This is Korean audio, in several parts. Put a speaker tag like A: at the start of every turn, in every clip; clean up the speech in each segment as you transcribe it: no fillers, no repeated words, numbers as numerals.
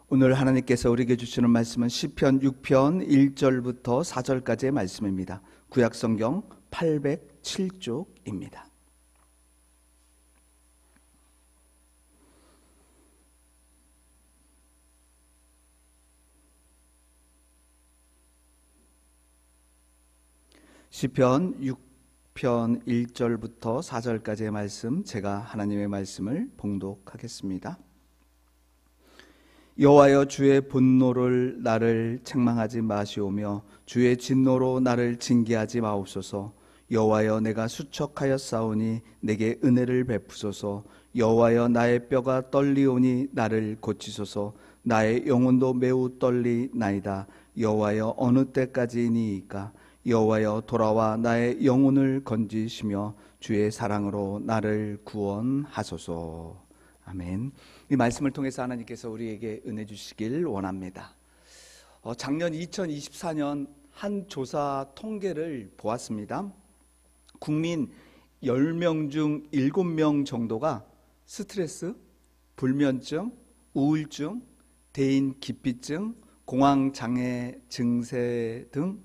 A: 오늘 하나님께서 우리에게 주시는 말씀은 시편 6편 1절부터 4절까지의 말씀입니다. 구약성경 807쪽입니다. 시편 6편 1절부터 4절까지의 말씀, 제가 하나님의 말씀을 봉독하겠습니다. 여호와여, 주의 분노를 나를 책망하지 마시오며 주의 진노로 나를 징계하지 마옵소서. 여호와여, 내가 수척하였사오니 내게 은혜를 베푸소서. 여호와여, 나의 뼈가 떨리오니 나를 고치소서. 나의 영혼도 매우 떨리나이다. 여호와여, 어느 때까지이니이까? 여호와여, 돌아와 나의 영혼을 건지시며 주의 사랑으로 나를 구원하소서. 아멘. 이 말씀을 통해서 하나님께서 우리에게 은혜 주시길 원합니다. 작년 2024년 한 조사 통계를 보았습니다. 국민 10명 중 7명 정도가 스트레스, 불면증, 우울증, 대인기피증, 공황장애 증세 등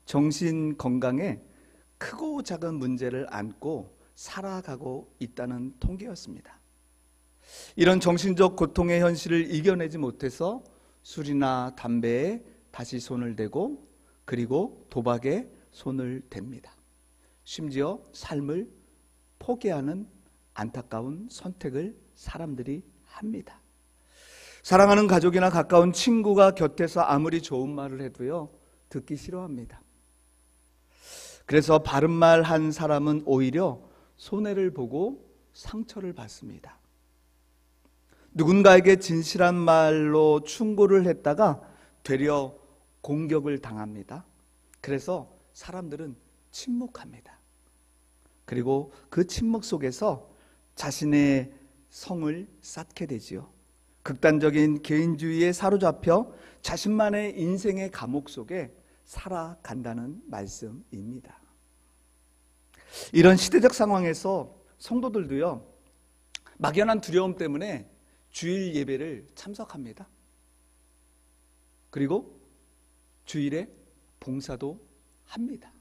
A: 정신건강에 크고 작은 문제를 안고 살아가고 있다는 통계였습니다. 이런 정신적 고통의 현실을 이겨내지 못해서 술이나 담배에 다시 손을 대고, 그리고 도박에 손을 댑니다. 심지어 삶을 포기하는 안타까운 선택을 사람들이 합니다. 사랑하는 가족이나 가까운 친구가 곁에서 아무리 좋은 말을 해도요, 듣기 싫어합니다. 그래서 바른 말 한 사람은 오히려 손해를 보고 상처를 받습니다. 누군가에게 진실한 말로 충고를 했다가 되려 공격을 당합니다. 그래서 사람들은 침묵합니다. 그리고 그 침묵 속에서 자신의 성을 쌓게 되지요. 극단적인 개인주의에 사로잡혀 자신만의 인생의 감옥 속에 살아간다는 말씀입니다. 이런 시대적 상황에서 성도들도요, 막연한 두려움 때문에 주일 예배를 참석합니다. 그리고 주일에 봉사도 합니다.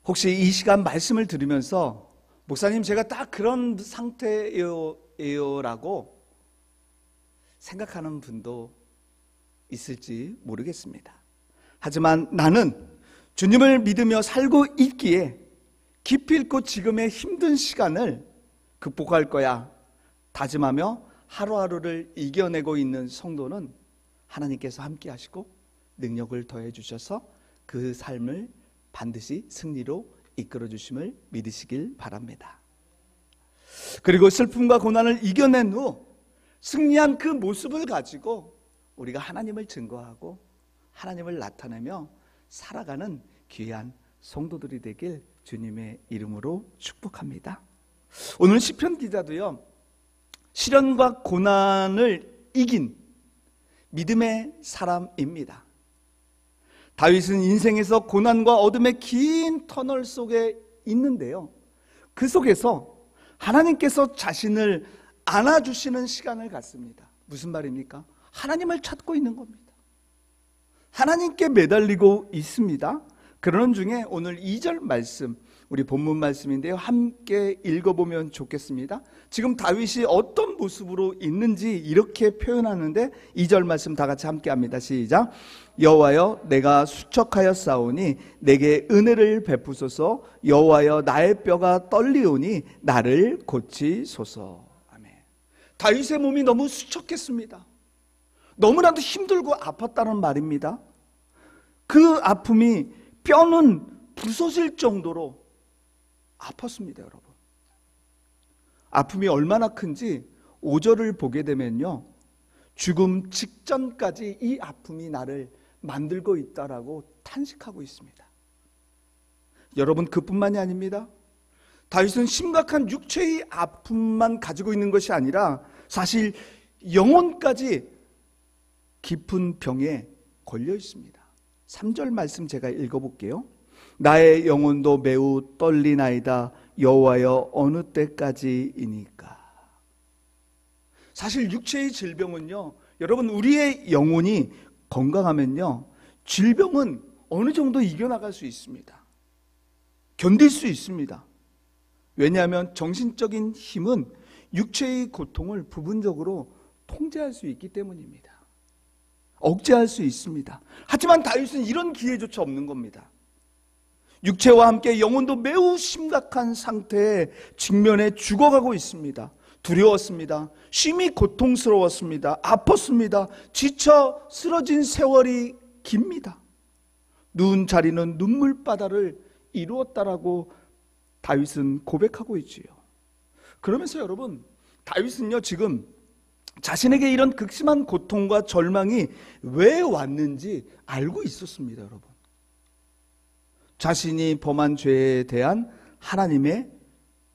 A: 혹시 이 시간 말씀을 들으면서 목사님, 제가 딱 그런 상태예요 라고 생각하는 분도 있을지 모르겠습니다. 하지만 나는 주님을 믿으며 살고 있기에 기필코 지금의 힘든 시간을 극복할 거야 다짐하며 하루하루를 이겨내고 있는 성도는 하나님께서 함께 하시고 능력을 더해 주셔서 그 삶을 반드시 승리로 이끌어 주심을 믿으시길 바랍니다. 그리고 슬픔과 고난을 이겨낸 후 승리한 그 모습을 가지고 우리가 하나님을 증거하고 하나님을 나타내며 살아가는 귀한 성도들이 되길 주님의 이름으로 축복합니다. 오늘 시편 기자도요, 시련과 고난을 이긴 믿음의 사람입니다. 다윗은 인생에서 고난과 어둠의 긴 터널 속에 있는데요, 그 속에서 하나님께서 자신을 안아주시는 시간을 갖습니다. 무슨 말입니까? 하나님을 찾고 있는 겁니다. 하나님께 매달리고 있습니다. 그러는 중에 오늘 2절 말씀, 우리 본문 말씀인데요, 함께 읽어보면 좋겠습니다. 지금 다윗이 어떤 모습으로 있는지 이렇게 표현하는데 2절 말씀 다 같이 함께 합니다. 시작. 여호와여, 내가 수척하였사오니 내게 은혜를 베푸소서. 여호와여, 나의 뼈가 떨리오니 나를 고치소서. 아멘. 다윗의 몸이 너무 수척했습니다. 너무나도 힘들고 아팠다는 말입니다. 그 아픔이 뼈는 부서질 정도로 아팠습니다, 여러분. 아픔이 얼마나 큰지 5절을 보게 되면요, 죽음 직전까지 이 아픔이 나를 만들고 있다라고 탄식하고 있습니다. 여러분, 그뿐만이 아닙니다. 다윗은 심각한 육체의 아픔만 가지고 있는 것이 아니라 사실 영혼까지 깊은 병에 걸려 있습니다. 3절 말씀 제가 읽어볼게요. 나의 영혼도 매우 떨리나이다. 여호와여, 어느 때까지이니까? 사실 육체의 질병은요, 여러분, 우리의 영혼이 건강하면요, 질병은 어느 정도 이겨나갈 수 있습니다. 견딜 수 있습니다. 왜냐하면 정신적인 힘은 육체의 고통을 부분적으로 통제할 수 있기 때문입니다. 억제할 수 있습니다. 하지만 다윗은 이런 기회조차 없는 겁니다. 육체와 함께 영혼도 매우 심각한 상태에 직면해 죽어가고 있습니다. 두려웠습니다. 심히 고통스러웠습니다. 아팠습니다. 지쳐 쓰러진 세월이 깁니다. 누운 자리는 눈물바다를 이루었다라고 다윗은 고백하고 있지요. 그러면서 여러분, 다윗은요, 지금 자신에게 이런 극심한 고통과 절망이 왜 왔는지 알고 있었습니다. 여러분, 자신이 범한 죄에 대한 하나님의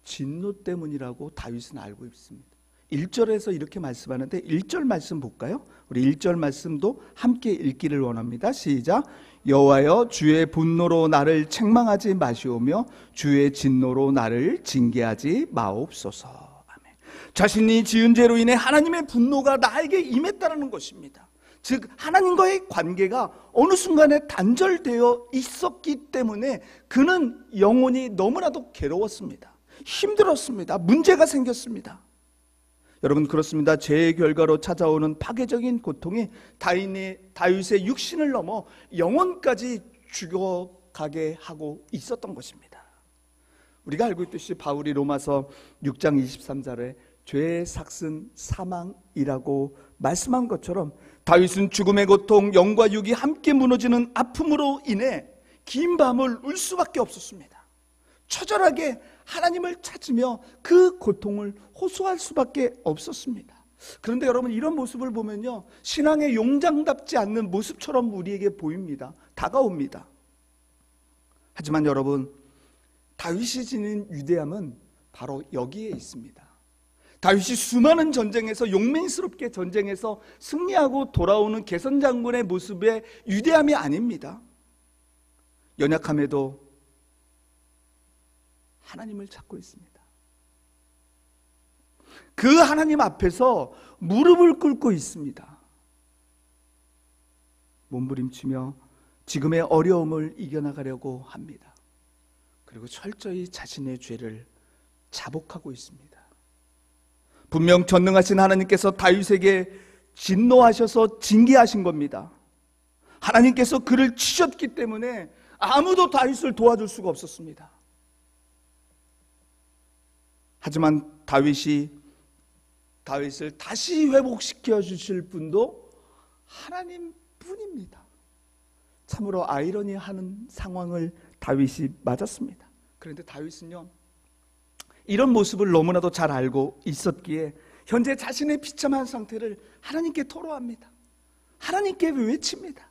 A: 진노 때문이라고 다윗은 알고 있습니다. 1절에서 이렇게 말씀하는데 1절 말씀 볼까요? 우리 1절 말씀도 함께 읽기를 원합니다. 시작. 여호와여, 주의 분노로 나를 책망하지 마시오며 주의 진노로 나를 징계하지 마옵소서. 아멘. 자신이 지은 죄로 인해 하나님의 분노가 나에게 임했다는 것입니다. 즉 하나님과의 관계가 어느 순간에 단절되어 있었기 때문에 그는 영혼이 너무나도 괴로웠습니다. 힘들었습니다. 문제가 생겼습니다. 여러분, 그렇습니다. 죄의 결과로 찾아오는 파괴적인 고통이 다윗의 육신을 넘어 영혼까지 죽어가게 하고 있었던 것입니다. 우리가 알고 있듯이 바울이 로마서 6장 23절에 죄의 삭은 사망이라고 말씀한 것처럼 다윗은 죽음의 고통, 영과 육이 함께 무너지는 아픔으로 인해 긴 밤을 울 수밖에 없었습니다. 처절하게 하나님을 찾으며 그 고통을 호소할 수밖에 없었습니다. 그런데 여러분, 이런 모습을 보면요, 신앙의 용장답지 않는 모습처럼 우리에게 보입니다. 다가옵니다. 하지만 여러분, 다윗이 지닌 위대함은 바로 여기에 있습니다. 다윗이 수많은 전쟁에서 용맹스럽게 전쟁에서 승리하고 돌아오는 개선장군의 모습의 위대함이 아닙니다. 연약함에도 하나님을 찾고 있습니다. 그 하나님 앞에서 무릎을 꿇고 있습니다. 몸부림치며 지금의 어려움을 이겨나가려고 합니다. 그리고 철저히 자신의 죄를 자복하고 있습니다. 분명 전능하신 하나님께서 다윗에게 진노하셔서 징계하신 겁니다. 하나님께서 그를 치셨기 때문에 아무도 다윗을 도와줄 수가 없었습니다. 하지만 다윗을 다시 회복시켜 주실 분도 하나님뿐입니다. 참으로 아이러니하는 상황을 다윗이 맞았습니다. 그런데 다윗은요, 이런 모습을 너무나도 잘 알고 있었기에 현재 자신의 비참한 상태를 하나님께 토로합니다. 하나님께 외칩니다.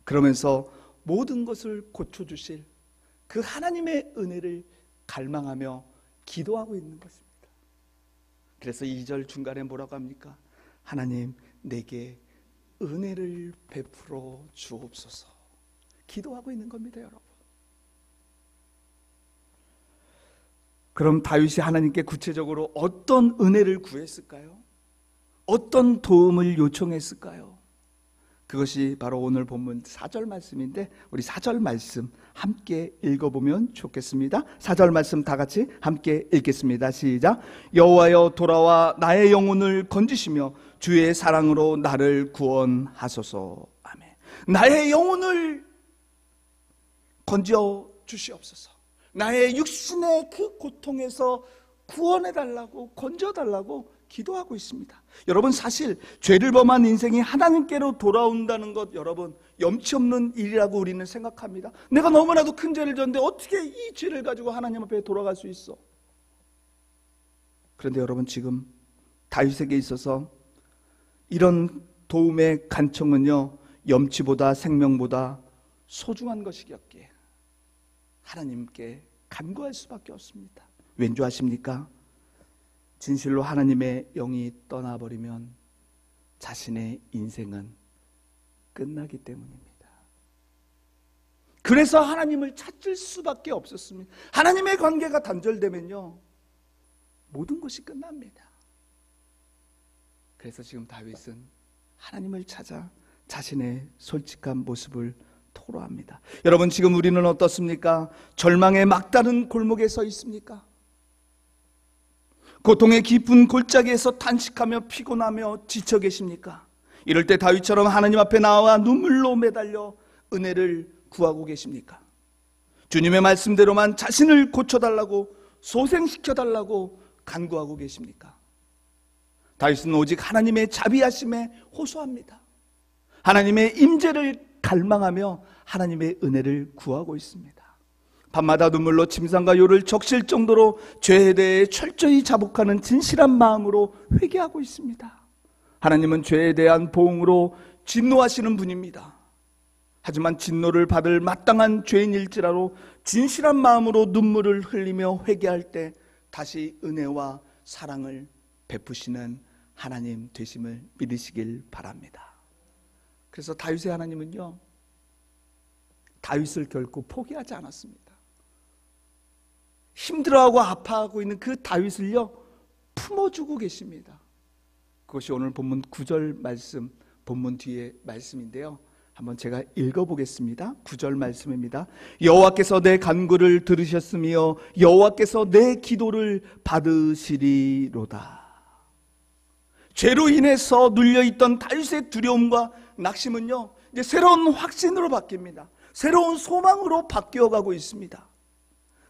A: 그러면서 모든 것을 고쳐주실 그 하나님의 은혜를 갈망하며 기도하고 있는 것입니다. 그래서 2절 중간에 뭐라고 합니까? 하나님, 내게 은혜를 베풀어 주옵소서. 기도하고 있는 겁니다, 여러분. 그럼 다윗이 하나님께 구체적으로 어떤 은혜를 구했을까요? 어떤 도움을 요청했을까요? 그것이 바로 오늘 본문 4절 말씀인데 우리 4절 말씀 함께 읽어보면 좋겠습니다. 4절 말씀 다 같이 함께 읽겠습니다. 시작. 여호와여, 돌아와 나의 영혼을 건지시며 주의 사랑으로 나를 구원하소서. 아멘. 나의 영혼을 건져 주시옵소서. 나의 육신의 그 고통에서 구원해달라고, 건져달라고 기도하고 있습니다. 여러분, 사실 죄를 범한 인생이 하나님께로 돌아온다는 것, 여러분, 염치 없는 일이라고 우리는 생각합니다. 내가 너무나도 큰 죄를 졌는데 어떻게 이 죄를 가지고 하나님 앞에 돌아갈 수 있어? 그런데 여러분, 지금 다윗에게 있어서 이런 도움의 간청은요, 염치보다 생명보다 소중한 것이었기에 하나님께 간구할 수밖에 없습니다. 왠지 아십니까? 진실로 하나님의 영이 떠나버리면 자신의 인생은 끝나기 때문입니다. 그래서 하나님을 찾을 수밖에 없었습니다. 하나님의 관계가 단절되면요, 모든 것이 끝납니다. 그래서 지금 다윗은 하나님을 찾아 자신의 솔직한 모습을 토로합니다. 여러분, 지금 우리는 어떻습니까? 절망의 막다른 골목에 서 있습니까? 고통의 깊은 골짜기에서 탄식하며 피곤하며 지쳐 계십니까? 이럴 때 다윗처럼 하나님 앞에 나와 눈물로 매달려 은혜를 구하고 계십니까? 주님의 말씀대로만 자신을 고쳐달라고, 소생시켜달라고 간구하고 계십니까? 다윗은 오직 하나님의 자비하심에 호소합니다. 하나님의 임재를 갈망하며 하나님의 은혜를 구하고 있습니다. 밤마다 눈물로 침상과 요를 적실 정도로 죄에 대해 철저히 자복하는 진실한 마음으로 회개하고 있습니다. 하나님은 죄에 대한 보응으로 진노하시는 분입니다. 하지만 진노를 받을 마땅한 죄인일지라도 진실한 마음으로 눈물을 흘리며 회개할 때 다시 은혜와 사랑을 베푸시는 하나님 되심을 믿으시길 바랍니다. 그래서 다윗의 하나님은요, 다윗을 결코 포기하지 않았습니다. 힘들어하고 아파하고 있는 그 다윗을요, 품어주고 계십니다. 그것이 오늘 본문 9절 말씀, 본문 뒤에 말씀인데요, 한번 제가 읽어보겠습니다. 9절 말씀입니다. 여호와께서 내 간구를 들으셨으며 여호와께서 내 기도를 받으시리로다. 죄로 인해서 눌려있던 다윗의 두려움과 낙심은요, 이제 새로운 확신으로 바뀝니다. 새로운 소망으로 바뀌어가고 있습니다.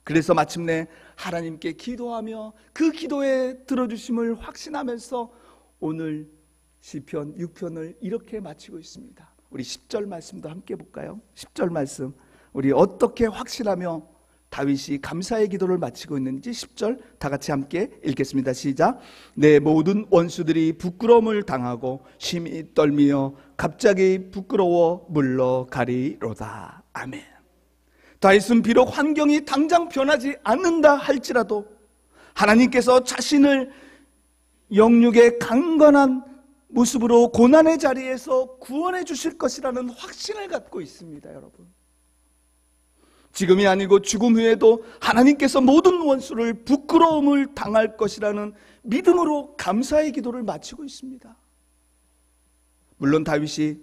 A: 그래서 마침내 하나님께 기도하며 그 기도에 들어주심을 확신하면서 오늘 시편 6편을 이렇게 마치고 있습니다. 우리 10절 말씀도 함께 볼까요? 10절 말씀, 우리 어떻게 확신하며 다윗이 감사의 기도를 마치고 있는지 10절 다 같이 함께 읽겠습니다. 시작. 내 모든 원수들이 부끄러움을 당하고 심히 떨미며 갑자기 부끄러워 물러가리로다. 아멘. 다윗은 비록 환경이 당장 변하지 않는다 할지라도 하나님께서 자신을 영육의 강건한 모습으로 고난의 자리에서 구원해 주실 것이라는 확신을 갖고 있습니다. 여러분, 지금이 아니고 죽음 후에도 하나님께서 모든 원수를 부끄러움을 당할 것이라는 믿음으로 감사의 기도를 마치고 있습니다. 물론 다윗이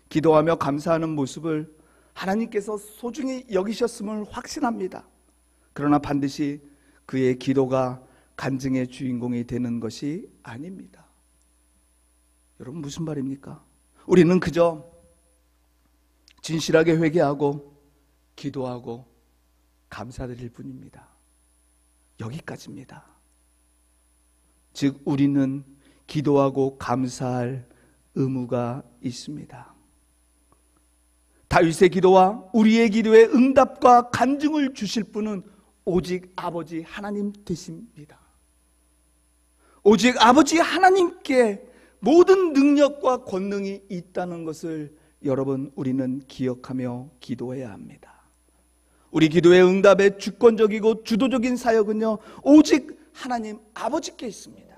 A: 기도하며 감사하는 모습을 하나님께서 소중히 여기셨음을 확신합니다. 그러나 반드시 그의 기도가 간증의 주인공이 되는 것이 아닙니다. 여러분, 무슨 말입니까? 우리는 그저 진실하게 회개하고 기도하고 감사드릴 뿐입니다. 여기까지입니다. 즉, 우리는 기도하고 감사할 의무가 있습니다. 다윗의 기도와 우리의 기도에 응답과 간증을 주실 분은 오직 아버지 하나님 되십니다. 오직 아버지 하나님께 모든 능력과 권능이 있다는 것을 여러분, 우리는 기억하며 기도해야 합니다. 우리 기도의 응답의 주권적이고 주도적인 사역은요, 오직 하나님 아버지께 있습니다.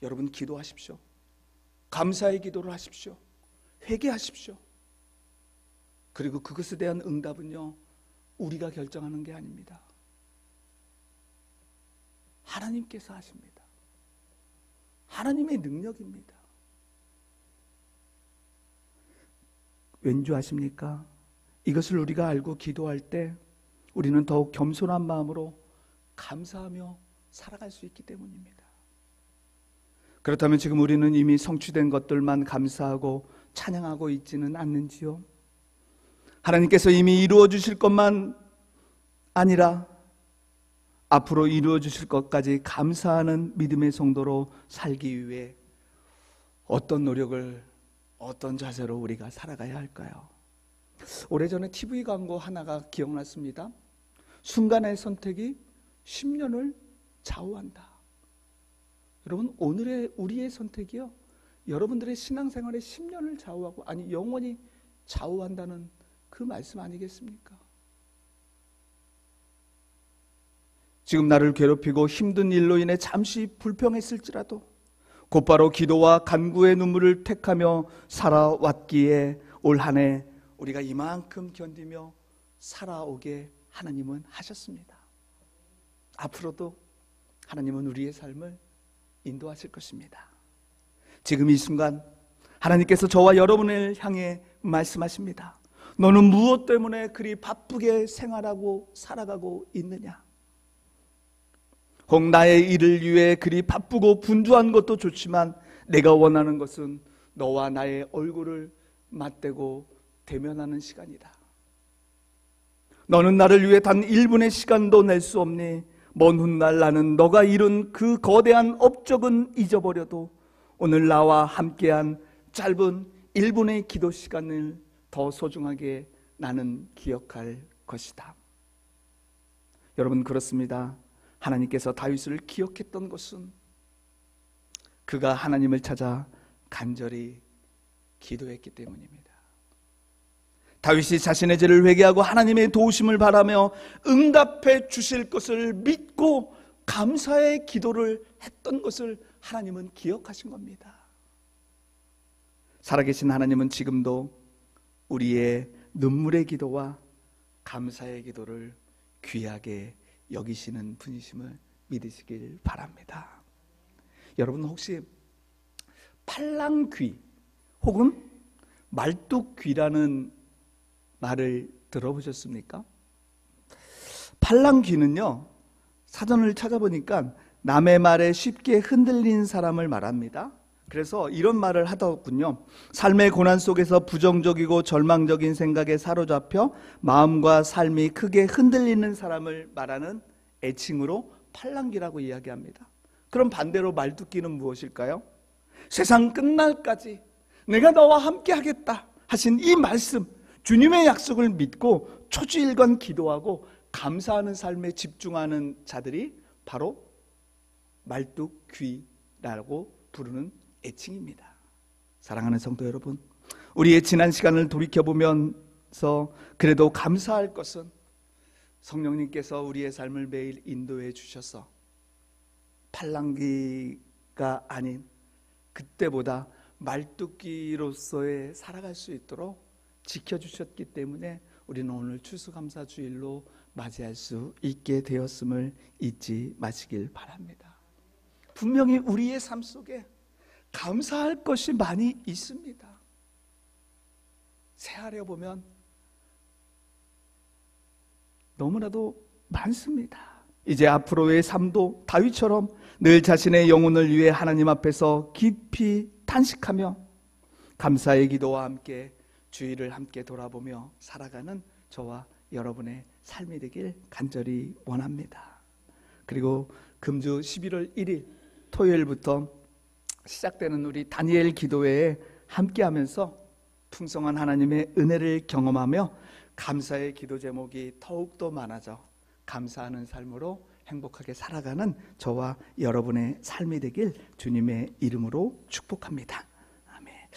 A: 여러분, 기도하십시오. 감사의 기도를 하십시오. 회개하십시오. 그리고 그것에 대한 응답은요, 우리가 결정하는 게 아닙니다. 하나님께서 하십니다. 하나님의 능력입니다. 왠지 아십니까? 이것을 우리가 알고 기도할 때 우리는 더욱 겸손한 마음으로 감사하며 살아갈 수 있기 때문입니다. 그렇다면 지금 우리는 이미 성취된 것들만 감사하고 찬양하고 있지는 않는지요? 하나님께서 이미 이루어 주실 것만 아니라 앞으로 이루어 주실 것까지 감사하는 믿음의 성도로 살기 위해 어떤 노력을, 어떤 자세로 우리가 살아가야 할까요? 오래전에 TV 광고 하나가 기억났습니다. 순간의 선택이 10년을 좌우한다. 여러분, 오늘의 우리의 선택이요, 여러분들의 신앙생활에 10년을 좌우하고, 아니 영원히 좌우한다는 그 말씀 아니겠습니까? 지금 나를 괴롭히고 힘든 일로 인해 잠시 불평했을지라도 곧바로 기도와 간구의 눈물을 택하며 살아왔기에 올 한 해 우리가 이만큼 견디며 살아오게 하나님은 하셨습니다. 앞으로도 하나님은 우리의 삶을 인도하실 것입니다. 지금 이 순간 하나님께서 저와 여러분을 향해 말씀하십니다. 너는 무엇 때문에 그리 바쁘게 생활하고 살아가고 있느냐? 혹 나의 일을 위해 그리 바쁘고 분주한 것도 좋지만 내가 원하는 것은 너와 나의 얼굴을 맞대고 대면하는 시간이다. 너는 나를 위해 단 1분의 시간도 낼 수 없니? 먼 훗날 나는 너가 이룬 그 거대한 업적은 잊어버려도 오늘 나와 함께한 짧은 1분의 기도 시간을 더 소중하게 나는 기억할 것이다. 여러분, 그렇습니다. 하나님께서 다윗을 기억했던 것은 그가 하나님을 찾아 간절히 기도했기 때문입니다. 다윗이 자신의 죄를 회개하고 하나님의 도우심을 바라며 응답해 주실 것을 믿고 감사의 기도를 했던 것을 하나님은 기억하신 겁니다. 살아계신 하나님은 지금도 우리의 눈물의 기도와 감사의 기도를 귀하게 여기시는 분이심을 믿으시길 바랍니다. 여러분, 혹시 팔랑귀 혹은 말뚝귀라는 말을 들어보셨습니까? 팔랑귀는요, 사전을 찾아보니까 남의 말에 쉽게 흔들린 사람을 말합니다. 그래서 이런 말을 하더군요. 삶의 고난 속에서 부정적이고 절망적인 생각에 사로잡혀 마음과 삶이 크게 흔들리는 사람을 말하는 애칭으로 팔랑귀라고 이야기합니다. 그럼 반대로 말뚝귀는 무엇일까요? 세상 끝날까지 내가 너와 함께 하겠다 하신 이 말씀, 주님의 약속을 믿고 초주일관 기도하고 감사하는 삶에 집중하는 자들이 바로 말뚝귀라고 부르는 애칭입니다. 사랑하는 성도 여러분, 우리의 지난 시간을 돌이켜보면서 그래도 감사할 것은 성령님께서 우리의 삶을 매일 인도해 주셔서 팔랑귀가 아닌 그때보다 말뚝귀로서의 살아갈 수 있도록 지켜주셨기 때문에 우리는 오늘 추수감사주일로 맞이할 수 있게 되었음을 잊지 마시길 바랍니다. 분명히 우리의 삶 속에 감사할 것이 많이 있습니다. 새하려 보면 너무나도 많습니다. 이제 앞으로의 삶도 다윗처럼 늘 자신의 영혼을 위해 하나님 앞에서 깊이 탄식하며 감사의 기도와 함께 주일을 함께 돌아보며 살아가는 저와 여러분의 삶이 되길 간절히 원합니다. 그리고 금주 11월 1일 토요일부터 시작되는 우리 다니엘 기도회에 함께하면서 풍성한 하나님의 은혜를 경험하며 감사의 기도 제목이 더욱더 많아져 감사하는 삶으로 행복하게 살아가는 저와 여러분의 삶이 되길 주님의 이름으로 축복합니다.